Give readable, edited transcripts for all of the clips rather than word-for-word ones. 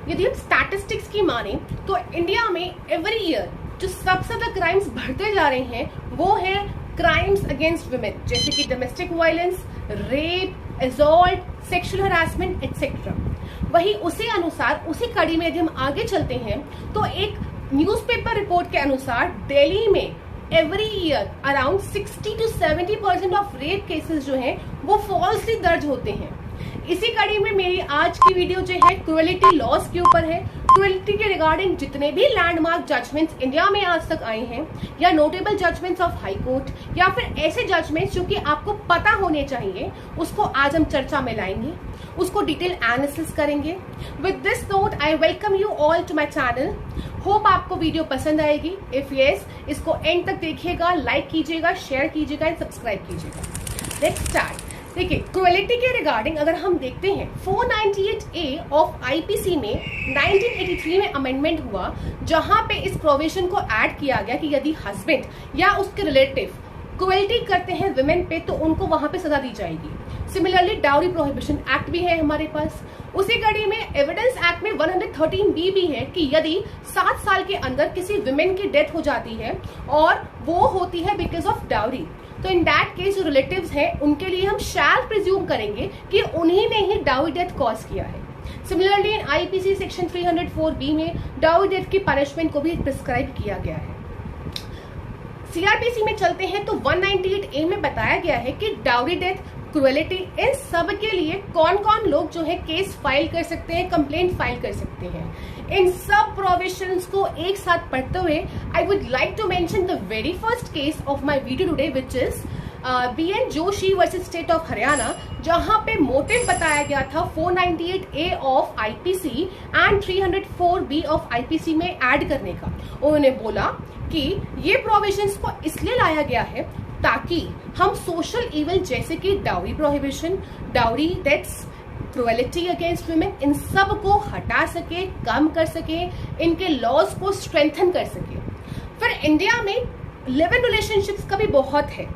यदि हम स्टैटिस्टिक्स की माने तो इंडिया में एवरी ईयर जो सबसे ज्यादा क्राइम्स बढ़ते जा रहे हैं वो है क्राइम्स अगेंस्ट वुमेन, जैसे कि domestic violence, rape, assault, sexual harassment etcetera. वही उसी अनुसार उसी कड़ी में यदि हम आगे चलते हैं तो एक न्यूज़पेपर रिपोर्ट के अनुसार दिल्ली में every year around 60 to 70% of rape cases जो हैं वो फॉल्सली दर्ज होते हैं। इसी कड़ी में मेरी आज की वीडियो जो है क्रुएलिटी लॉस के ऊपर है। क्रुएलिटी के रिगार्डिंग जितने भी लैंडमार्क जजमेंट्स इंडिया में आज तक आए हैं या notable judgements of high court या फिर ऐसे जजमेंट्स जो कि आपको पता होने चाहिए, उसको आज हम चर्चा में लाएंगे, उसको डिटेल एनालिसिस करेंगे। With this note I welcome you all to my channel. Hope आपको वीडियो पसंद आएगी। इफ यस, इसको एंड तक देखिएगा, लाइक कीजिएगा, शेयर कीजिएगा एंड सब्सक्राइब कीजिएगा। Let's start. देखिए, क्रुएलिटी के रिगार्डिंग अगर हम देखते हैं 498A ऑफ आईपीसी में 1983 में अमेंडमेंट हुआ, जहां पे इस प्रोविजन को ऐड किया गया कि यदि हस्बैंड या उसके रिलेटिव क्रुएलिटी करते हैं विमेन पे तो उनको वहां पे सजा दी जाएगी। सिमिलरली डाउरी प्रोहिबिशन एक्ट भी है हमारे पास। उसी कड़ी में एविडेंस एक्ट में 113B भी है कि यदि 7 साल के अंदर किसी विमेन की डेथ हो जाती है और वो होती है बिकॉज ऑफ डाउरी, तो इन दैट केस जो रिलेटिव्स हैं उनके लिए हम शैल प्रिज्यूम करेंगे कि उन्हीं ने ही डाउरी डेथ कॉज किया है। Similarly in IPC section 304B में डाउरी डेथ की पनिशमेंट को भी प्रिस्क्राइब किया गया है। सीआरपीसी में चलते हैं तो 198A में बताया गया है कि डाउरी डेथ, क्रुएलिटी, इन सब के लिए कौन कौन लोग जो है केस फाइल कर सकते हैं, कंप्लेंट फाइल कर सकते हैं। इन सब प्रोविजंस को एक साथ पढ़ते हुए I would like to mention the very first case of my video today which is BN Joshi versus state of Haryana, जहां पे मोटिव बताया गया था 498A of IPC and 304B of IPC में ऐड करने का। उन्होंने बोला कि ये प्रोविजंस को इसलिए लाया गया है ताकि हम सोशल इविल जैसे कि dowry prohibition, dowry deaths, cruelty against women, इन सब को हटा सके, कम कर सके, इनके लॉज को स्ट्रेंथन कर सके। फिर इंडिया में लिव इन रिलेशनशिप्स का भी बहुत है।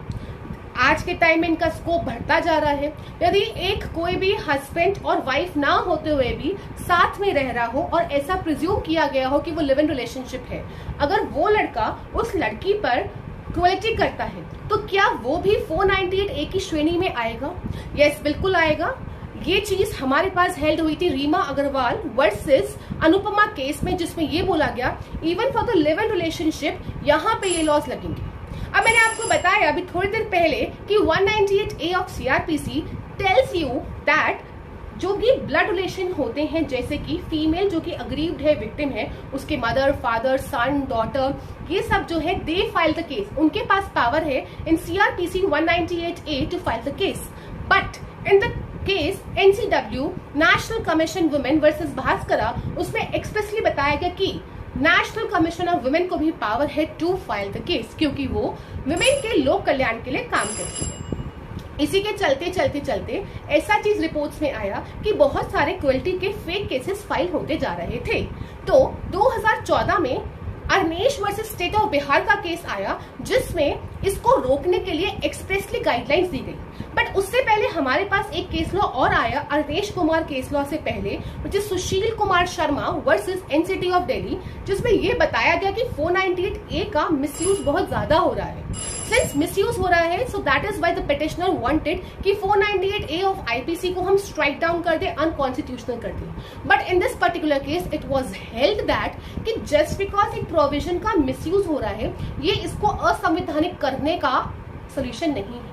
आज के टाइम में इनका स्कोप बढ़ता जा रहा है। यदि एक कोई भी हस्बैंड और वाइफ ना होते हुए भी साथ में रह रहा हो और ऐसा प्रिज्यूम किया गया हो कि वो लिव इन रिलेशनशिप है, अगर वो लड़का उस लड़की पर क्रुएलिटी करता है तो क्या वो भी 498A की श्रेणी में आएगा? यस, बिल्कुल आएगा। ये चीज हमारे पास हेल्ड हुई थी रीमा अग्रवाल वर्सेस अनुपमा केस में, जिसमें ये बोला गया even for the live in relationship यहाँ पे ये लॉज लगेंगे। अब मैंने आपको बताया अभी थोड़ी देर पहले कि 198A of CrPC tells you that जो भी ब्लड रिलेशन होते हैं, जैसे कि फीमेल जो कि अग्रीव्ड है, विक्टिम है, उसके मदर, फादर, सन, डॉटर, ये सब जो है दे फाइल द केस। उनके पास पावर है in CrPC 198A to file the case. But in the case NCW national commission women versus Bhaskara, उसमें एक्सप्रेसली बताया गया कि नेशनल कमीशन ऑफ वुमेन को भी पावर है टू फाइल द केस, क्योंकि वो वुमेन के लोक कल्याण के लिए काम करती है। इसी के चलते चलते चलते ऐसा चीज रिपोर्ट्स में आया कि बहुत सारे क्रुएलिटी के फेक केसेस फाइल होते जा रहे थे। तो 2014 में Arnesh versus state of Bihar का केस आया, जिसमें इसको रोकने के लिए एक्सप्रेसली गाइडलाइंस दी गई। बट उससे पहले हमारे पास एक केस लॉ और आया अरनेश कुमार केस लॉ से पहले, which is Sushil Kumar Sharma versus NCT of Delhi, जिसमें ये बताया गया कि 498A का मिसयूज बहुत ज्यादा हो रहा है। सिंस मिसयूज हो रहा है, so that is why the petitioner wanted कि 498A ऑफ आईपीसी को हम स्ट्राइक डाउन कर दे, अनकॉन्स्टिट्यूशनल कर दे। But in this particular case it was held that कि जस्ट बिकॉज एक प्रोविजन का मिसयूज हो रहा है, ये इसको असंवैधानिक करने का सोल्यूशन नहीं है।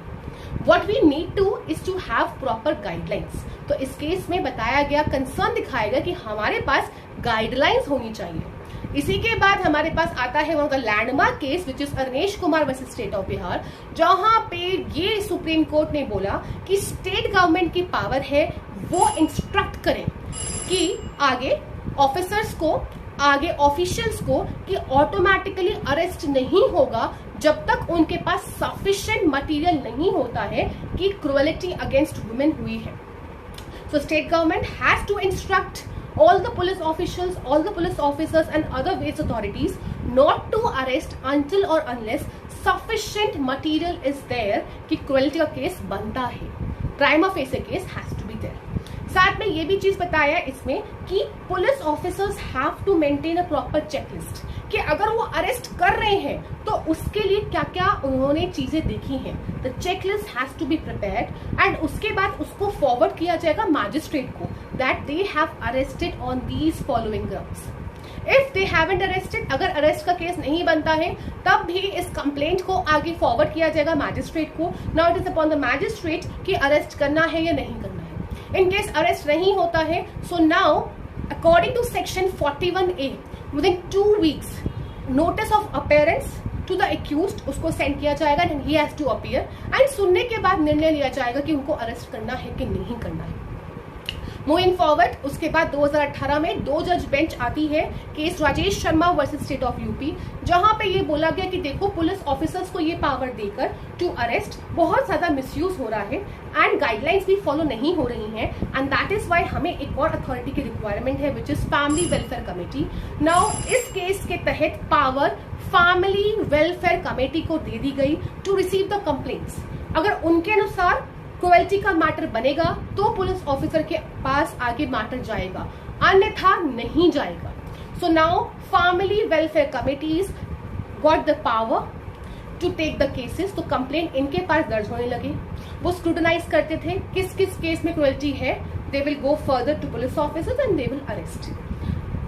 What we need to is to have proper guidelines। तो इस केस में बताया गया, कंसर्न दिखाया गया कि हमारे पास गाइडलाइंस होनी चाहिए। इसी के बाद हमारे पास आता है one of the landmark case which is Arnesh Kumar versus state of Bihar, जहां पे ये सुप्रीम कोर्ट ने बोला कि स्टेट गवर्नमेंट की पावर है वो इंस्ट्रक्ट करें कि आगे ऑफिसर्स को, आगे ऑफिशियल्स को कि ऑटोमेटिकली अरेस्ट नहीं होगा जब तक उनके पास सफिशिएंट मटेरियल नहीं होता है कि क्रुएलिटी अगेंस्ट वुमेन हुई है। So state government has to instruct all the police officials, all the police officers and other various authorities not to arrest until or unless sufficient material is there कि cruelty का case बनता है, prima facie case has to be there. साथ में ये भी चीज बताया इसमें कि police officers have to maintain a proper checklist, कि अगर वो अरेस्ट कर रहे हैं तो उसके लिए क्या क्या उन्होंने चीजें देखी हैं। The checklist has to be prepared and उसके बाद उसको फॉरवर्ड किया जाएगा मैजिस्ट्रेट को, that they have arrested on these following grounds. If they haven't arrested, अगर अरेस्ट का केस नहीं बनता है तब भी इस कंप्लेंट को आगे फॉरवर्ड किया जाएगा मैजिस्ट्रेट को। Now it is upon the magistrate कि अरेस्ट करना है या नहीं करना है। इन केस अरेस्ट नहीं होता है, so now according to section 41A within 2 weeks notice of appearance to the accused उसको सेंड किया जाएगा and he has to appear, and सुनने के बाद निर्णय लिया जाएगा कि उनको अरेस्ट करना है कि नहीं करना है। मूविंग फॉरवर्ड, उसके बाद 2018 में 2 जज बेंच आती है, case Rajesh Sharma versus state of UP, जहां पे ये बोला गया कि देखो पुलिस ऑफिसर्स को ये पावर देकर टू अरेस्ट बहुत ज्यादा मिसयूज हो रहा है एंड गाइडलाइंस भी फॉलो नहीं हो रही हैं, एंड दैट इज व्हाई हमें एक और अथॉरिटी की रिक्वायरमेंट है which is family welfare committee. Now इस केस के तहत पावर फैमिली वेलफेयर कमेटी को दे दी गई टू रिसीव द कंप्लेंट्स। अगर उनके अनुसार क्रुएल्टी का मैटर बनेगा तो पुलिस ऑफिसर के पास आगे मैटर जाएगा, अन्यथा नहीं जाएगा। So now family welfare committees got the power to take the cases. तो कंप्लेंट इनके पास दर्ज होने लगे, वो स्क्रूटनाइज करते थे किस किस केस में क्रुएल्टी है, they will go further to police officers and they will arrest.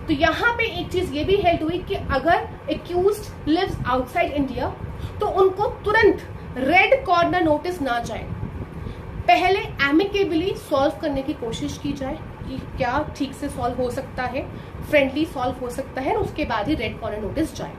तो यहाँ पे एक चीज ये भी हेल्ड हुई कि अगर एक्यूज्ड लिव्स आउटसाइड इंडिया तो उनको तुरंत रेड कॉर्नर नोटिस ना जाए, पहले एमिकेबली सॉल्व करने की कोशिश की जाए कि क्या ठीक से सॉल्व हो सकता है, फ्रेंडली सॉल्व हो सकता है, और उसके बाद ही रेड कॉर्नर नोटिस जाए।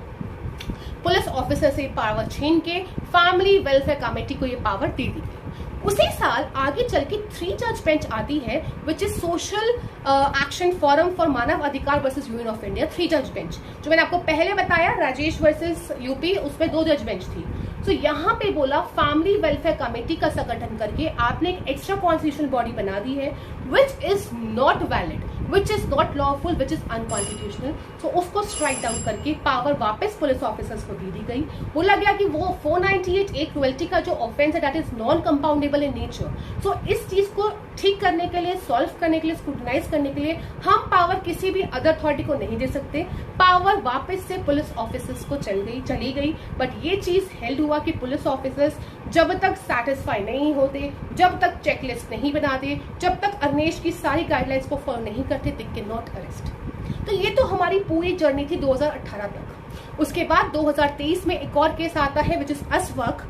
पुलिस ऑफिसर से पावर छीन के फैमिली वेलफेयर कमेटी को ये पावर दे दी गई। उसी साल आगे चल के 3 जज बेंच आती है which is social action forum for Manav Adhikar versus union of India, 3 जज बेंच। जो मैंने आपको पहले बताया राजेश वर्सेस यूपी, उसमें 2 जज बेंच थी। तो यहाँ पे बोला फैमिली वेलफेयर कमेटी का संगठन करके आपने एक एक्स्ट्रा कॉन्स्टिट्यूशनल बॉडी बना दी है which is not valid, which is not lawful, which is unconstitutional. तो उसको स्ट्राइक डाउन करके पावर वापस पुलिस ऑफिसर्स को दे दी गई। बोला गया कि वो 498A क्रुएल्टी का जो ऑफेंस है that is non compoundable in nature. So इस चीज को ठीक करने के लिए, सॉल्व करने के लिए, स्क्रूटनाइज करने के लिए हम पावर किसी भी अदर अथॉरिटी को नहीं दे सकते। पावर वापस से पुलिस ऑफिसर्स को चली गई। बट ये चीज हेल्ड हुआ कि पुलिस ऑफिसर्स जब तक सेटिस्फाई नहीं होते, जब तक चेकलिस्ट नहीं बनाते, जब तक अरनेश की सारी गाइडलाइंस को फॉलो नहीं करते, दे कैन नॉट अरेस्ट। तो ये तो हमारी पूरी जर्नी थी 2018 तक। उसके बाद 2023 में एक और केस आता है which is Ashfaq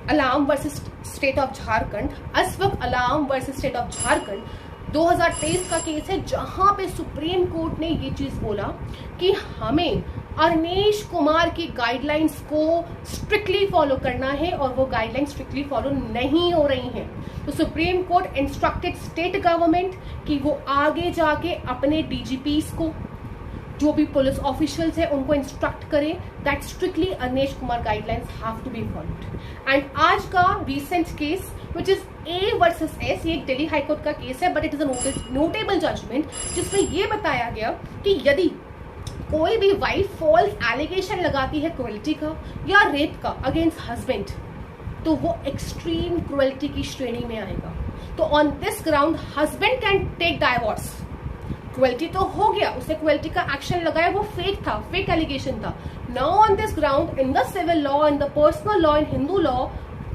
alarm versus state of Jharkhand. Ashfaq alarm versus state of Jharkhand 2023 का केस है, जहां पे सुप्रीम कोर्ट ने ये चीज बोला कि हमें अरनेश कुमार की गाइडलाइंस को स्ट्रिक्टली फॉलो करना है और वो गाइडलाइंस स्ट्रिक्टली फॉलो नहीं हो रही हैं। तो supreme court instructed state government कि वो आगे जाके अपने डीजीपीस को, जो भी पुलिस ऑफिशियल्स है, उनको इंस्ट्रक्ट करें that strictly Arnesh Kumar guidelines have to be followed. And आज का recent case which is A versus S, ये एक दिल्ली हाईकोर्ट का केस है, but it is a notable judgement जिसमें ये बताया गया कि यदि कोई भी वाइफ फॉल्स एलिगेशन लगाती है क्रुएल्टी का या रेप का अगेंस्ट हस्बैंड, तो वो एक्सट्रीम क्रुएल्टी की श्रेणी में आएगा। तो on this ground husband can take divorce. Cruelty तो हो गया, उसने क्रुएल्टी का एक्शन लगाया, वो फेक था, फेक एलिगेशन था। Now on this ground in the civil law, in the personal law, in Hindu law,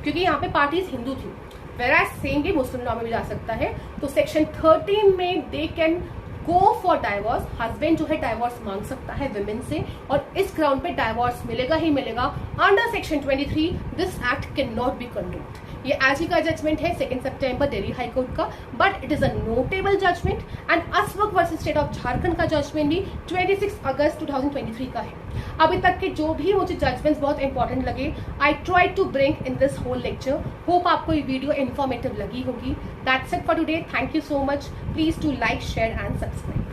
क्योंकि यहाँ पे पार्टीज हिंदू थी, वेराज सेम भी मुस्लिम लॉ में भी जा सकता है, तो सेक्शन 13 में they can go for divorce. Husband जो है डाइवोर्स मांग सकता है विमेन से, और इस ग्राउंड पे डाइवोर्स मिलेगा ही मिलेगा। Under section 23 this act can not be condoned. ये आज ही का जजमेंट है 2 सितंबर दिल्ली हाईकोर्ट का, but it is a notable judgement. And Ashfaq versus state of Jharkhand का जजमेंट भी 26 अगस्त 2023 का है। अभी तक के जो भी मुझे जजमेंट्स बहुत इंपॉर्टेंट लगे, I try to bring in this whole lecture. Hope आपको ये वीडियो इन्फॉर्मेटिव लगी होगी। That's it for today. Thank you so much. Please to like, share and subscribe.